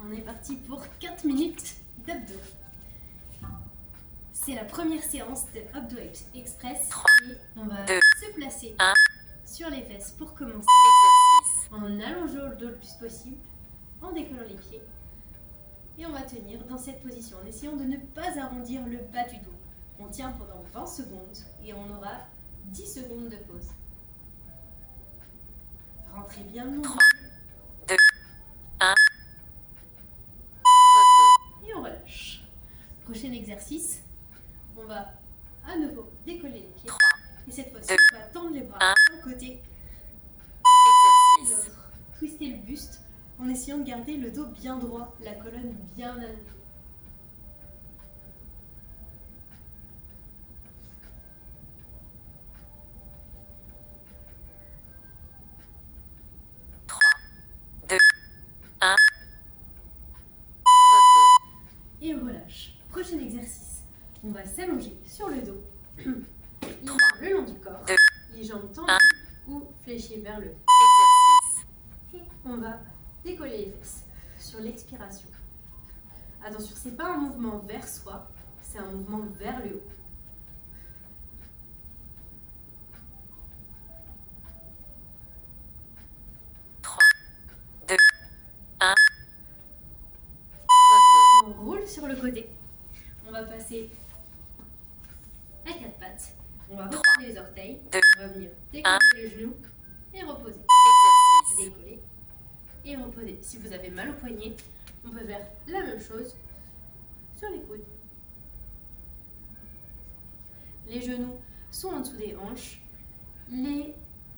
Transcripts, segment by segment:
On est parti pour 4 minutes d'abdos. C'est la première séance de Abdo Express et on va se placer sur les fesses pour commencer. En allongeant le dos le plus possible, en décollant les pieds. Et on va tenir dans cette position en essayant de ne pas arrondir le bas du dos. On tient pendant 20 secondes et on aura 10 secondes de pause. Rentrez bien le nombril. 3, 2, 1. Et on relâche. Prochain exercice, on va à nouveau décoller les pieds. 3, et cette fois-ci, 2, on va tendre les bras d'un côté et de exercice. l'autre. Twister le buste en essayant de garder le dos bien droit, la colonne bien allongée. 3, 2, 1. Et on relâche. Prochain exercice, on va s'allonger sur le dos, les jambes le long du corps, 2, les jambes tendues ou fléchies vers le haut. exercice. Et on va décoller les fesses sur l'expiration. Attention, c'est pas un mouvement vers soi, c'est un mouvement vers le haut. 3, 2, 1. On roule sur le côté. On va passer à quatre pattes. On va retourner les orteils. Deux, On va venir décoller les genoux et reposer. Exercice. Décoller et reposer. Si vous avez mal au poignet, on peut faire la même chose sur les coudes. Les genoux sont en dessous des hanches. Les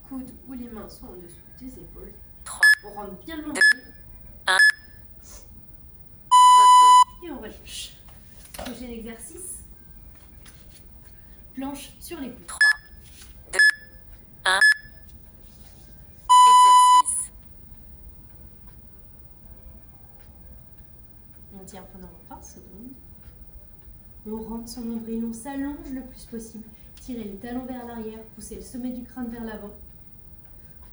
coudes ou les mains sont en dessous des épaules. 3, On rentre bien le nombril 1. et on relâche. Prochain exercice. Planche sur les coudes. 3, 2, 1. Exercice. On tient pendant 20 secondes. On rentre son nombril, on s'allonge le plus possible. Tirez les talons vers l'arrière, poussez le sommet du crâne vers l'avant.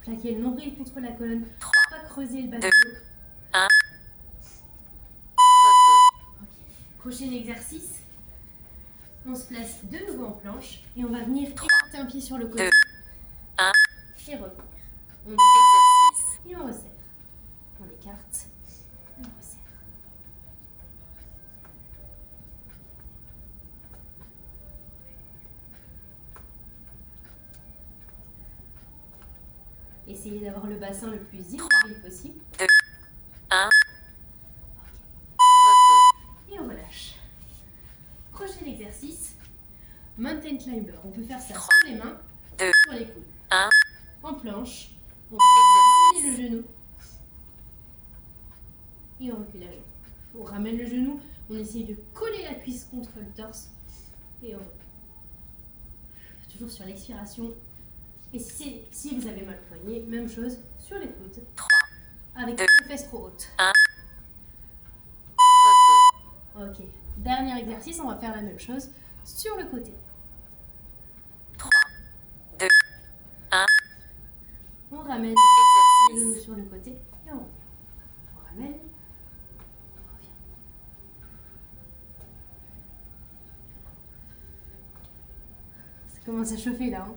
Plaquez le nombril contre la colonne, 3, pas creuser le bas du 2, dos. 1. Prochain exercice. On se place de nouveau en planche et on va venir 3, écarter un pied sur le côté 2, 1. et revenir. On écarte Exercice. et on resserre. On écarte et on resserre. Essayez d'avoir le bassin le plus immobile possible. 2, 1. Et on relâche. Prochain exercice, mountain climber. On peut faire ça sur les mains, 2, sur les coudes. 1. En planche, on Exercice. ramène le genou et on recule la jambe. On ramène le genou, on essaye de coller la cuisse contre le torse et on recule. Toujours sur l'expiration. Et si vous avez mal au poignet, même chose sur les coudes, 3, avec Deux. les fesses trop hautes. 1. Ok, dernier exercice, on va faire la même chose sur le côté. 3, 2, 1. On ramène les genoux Exercice. sur le côté et on revient. On ramène, on revient. Ça commence à chauffer là.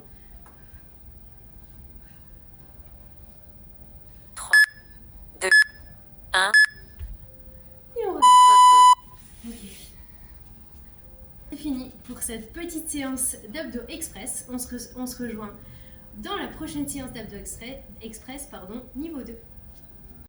3, 2, 1. Et on revient. Ok. C'est fini pour cette petite séance d'Abdo Express. On se rejoint dans la prochaine séance d'Abdo Express, niveau 2.